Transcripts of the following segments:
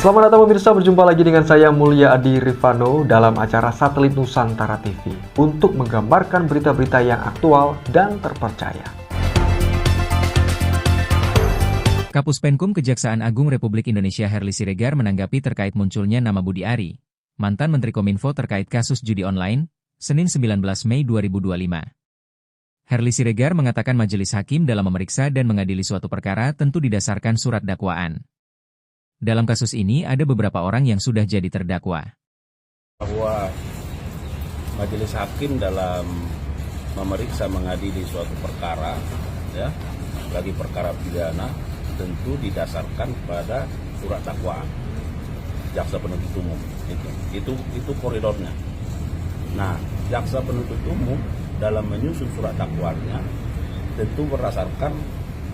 Selamat datang pemirsa, berjumpa lagi dengan saya Mulia Adi Rifano dalam acara Satelit Nusantara TV untuk menggambarkan berita-berita yang aktual dan terpercaya. Kapus Penkum Kejaksaan Agung Republik Indonesia Herly Siregar menanggapi terkait munculnya nama Budi Ari, mantan Menteri Kominfo terkait kasus judi online, Senin 19 Mei 2025. Herly Siregar mengatakan majelis hakim dalam memeriksa dan mengadili suatu perkara tentu didasarkan surat dakwaan. Dalam kasus ini ada beberapa orang yang sudah jadi terdakwa. Bahwa majelis hakim dalam memeriksa mengadili suatu perkara, ya, bagi perkara pidana tentu didasarkan pada surat dakwaan jaksa penuntut umum. Itu koridornya. Nah, jaksa penuntut umum dalam menyusun surat dakwaannya tentu berdasarkan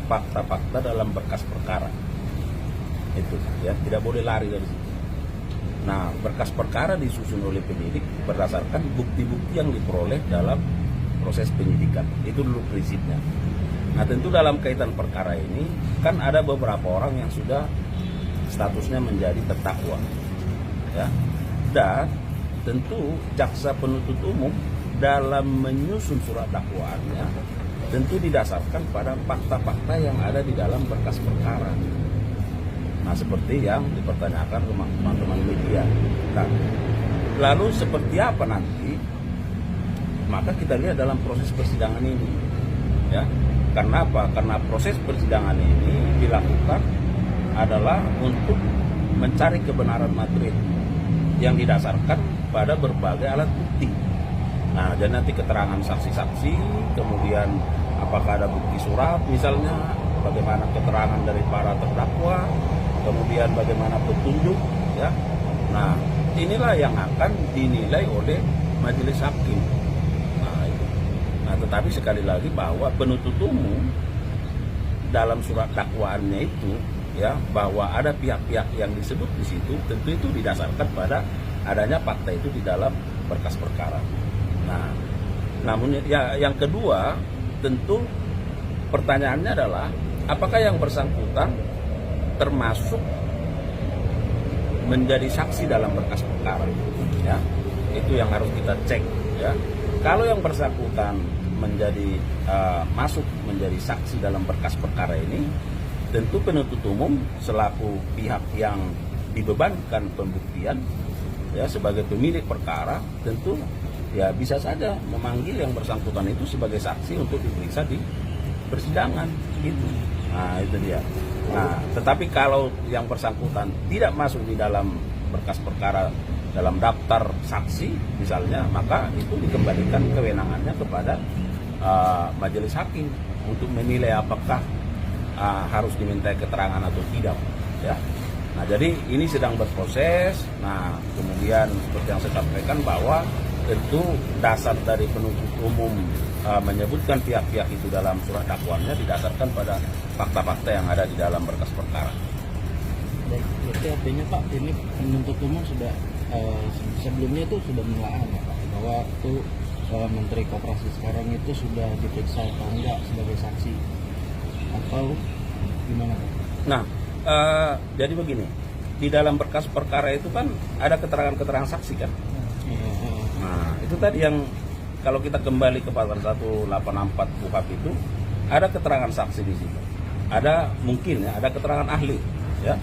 fakta-fakta dalam berkas perkara. Itu ya, tidak boleh lari dari situ. Nah, berkas perkara disusun oleh penyidik berdasarkan bukti-bukti yang diperoleh dalam proses penyidikan. Itu dulu prinsipnya. Nah, tentu dalam kaitan perkara ini kan ada beberapa orang yang sudah statusnya menjadi terdakwa, ya. Dan tentu jaksa penuntut umum dalam menyusun surat dakwaannya tentu didasarkan pada fakta-fakta yang ada di dalam berkas perkara. Nah, seperti yang dipertanyakan teman-teman media. Nah, lalu seperti apa nanti? Maka kita lihat dalam proses persidangan ini, ya. Karena apa? Karena proses persidangan ini dilakukan adalah untuk mencari kebenaran material yang didasarkan pada berbagai alat bukti. Nah, dan nanti keterangan saksi-saksi, kemudian apakah ada bukti surat misalnya, bagaimana keterangan dari para terdakwa, kemudian bagaimana petunjuk, ya. Nah, inilah yang akan dinilai oleh majelis hakim. Nah, itu. Nah, tetapi sekali lagi bahwa penuntut umum dalam surat dakwaannya itu, ya, bahwa ada pihak-pihak yang disebut di situ, tentu itu didasarkan pada adanya fakta itu di dalam berkas perkara. Nah, namun ya, yang kedua, tentu pertanyaannya adalah apakah yang bersangkutan termasuk menjadi saksi dalam berkas perkara, ya. Itu yang harus kita cek, ya. Kalau yang bersangkutan menjadi masuk menjadi saksi dalam berkas perkara ini, tentu penuntut umum selaku pihak yang dibebankan pembuktian, ya, sebagai pemilik perkara, tentu ya bisa saja memanggil yang bersangkutan itu sebagai saksi untuk diperiksa di persidangan, gitu. Nah, itu dia. Nah, tetapi kalau yang bersangkutan tidak masuk di dalam berkas perkara dalam daftar saksi misalnya, maka itu dikembalikan kewenangannya kepada majelis hakim untuk menilai apakah harus diminta keterangan atau tidak, ya. Nah, jadi ini sedang berproses. Nah, kemudian seperti yang saya sampaikan bahwa tentu dasar dari penuntut umum menyebutkan pihak-pihak itu dalam surat dakwaannya didasarkan pada fakta-fakta yang ada di dalam berkas perkara. Baik, berarti artinya Pak, ini penuntut umum sudah sebelumnya itu sudah menelaah, Pak, bahwa itu Menteri Koperasi sekarang itu sudah diperiksa atau enggak sebagai saksi atau gimana, Pak? Nah, jadi begini, di dalam berkas perkara itu kan ada keterangan-keterangan saksi kan. Nah, itu tadi yang kalau kita kembali ke pasal 184 KUHP itu ada keterangan saksi di situ. Ada mungkin, ya, ada keterangan ahli, ya.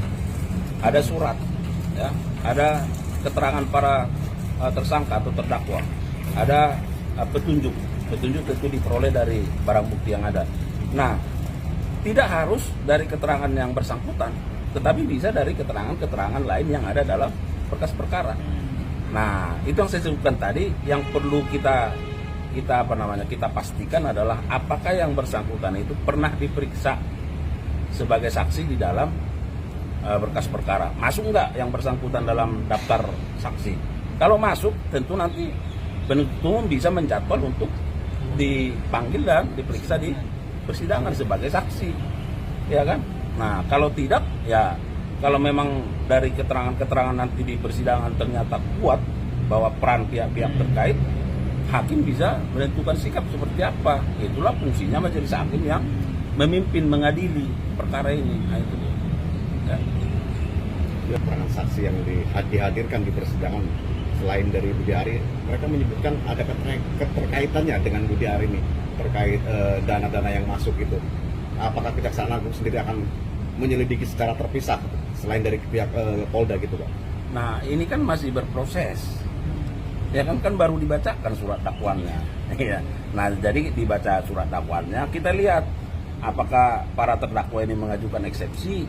Ada surat, ya. Ada keterangan para tersangka atau terdakwa. Ada petunjuk. Petunjuk itu diperoleh dari barang bukti yang ada. Nah, tidak harus dari keterangan yang bersangkutan, tetapi bisa dari keterangan-keterangan lain yang ada dalam berkas perkara. Nah, itu yang saya sebutkan tadi, yang perlu kita pastikan adalah apakah yang bersangkutan itu pernah diperiksa sebagai saksi di dalam berkas perkara. Masuk nggak yang bersangkutan dalam daftar saksi? Kalau masuk, tentu nanti penuntut umum bisa menjadwal untuk dipanggil dan diperiksa di persidangan sebagai saksi, ya kan? Nah, kalau tidak, ya kalau memang dari keterangan-keterangan nanti di persidangan ternyata kuat bahwa peran pihak-pihak terkait, hakim bisa menentukan sikap seperti apa. Itulah fungsinya majelis hakim yang memimpin mengadili perkara ini. Nah, itu dia. Ya. Keterangan saksi yang dihadirkan di persidangan selain dari Budi Ari, mereka menyebutkan ada keterkaitannya dengan Budi Ari ini terkait dana-dana yang masuk itu. Apakah Kejaksaan Agung sendiri akan menyelidiki secara terpisah selain dari pihak Polda gitu, Pak? Nah, ini kan masih berproses. Ya kan baru dibacakan surat dakwaannya. Ya. Nah, jadi dibaca surat dakwaannya, kita lihat apakah para terdakwa ini mengajukan eksepsi.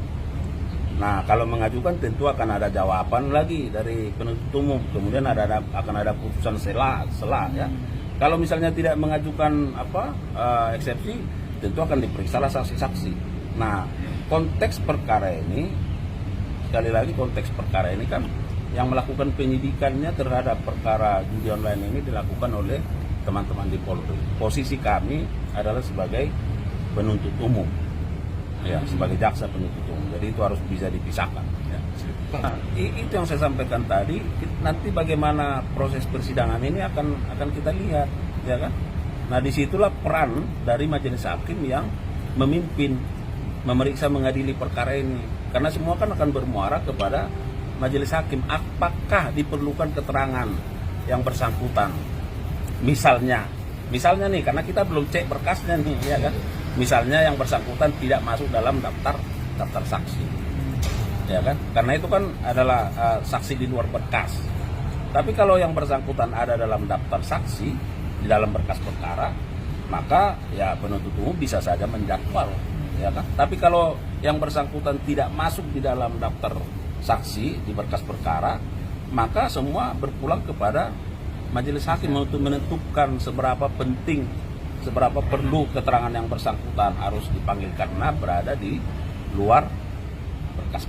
Nah, kalau mengajukan tentu akan ada jawaban lagi dari penuntut umum. Kemudian akan ada putusan sela ya. Kalau misalnya tidak mengajukan eksepsi, tentu akan diperiksalah saksi-saksi. Nah, konteks perkara ini, sekali lagi konteks perkara ini kan yang melakukan penyidikannya terhadap perkara judi online ini dilakukan oleh teman-teman di Polri. Posisi kami adalah sebagai penuntut umum, ya, sebagai jaksa penuntut umum. Jadi itu harus bisa dipisahkan. Ya. Nah, itu yang saya sampaikan tadi. Nanti bagaimana proses persidangan ini akan kita lihat, ya kan? Nah, disitulah peran dari majelis hakim yang memimpin, memeriksa, mengadili perkara ini. Karena semua kan akan bermuara kepada majelis hakim. Apakah diperlukan keterangan yang bersangkutan? Misalnya nih, karena kita belum cek berkasnya nih, ya kan? Misalnya yang bersangkutan tidak masuk dalam daftar saksi, ya kan? Karena itu kan adalah saksi di luar berkas. Tapi kalau yang bersangkutan ada dalam daftar saksi di dalam berkas perkara, maka ya penuntut umum bisa saja menjadwal, ya kan? Tapi kalau yang bersangkutan tidak masuk di dalam daftar saksi di berkas perkara, maka semua berpulang kepada majelis hakim untuk menentukan seberapa penting, seberapa perlu keterangan yang bersangkutan harus dipanggil karena berada di luar berkas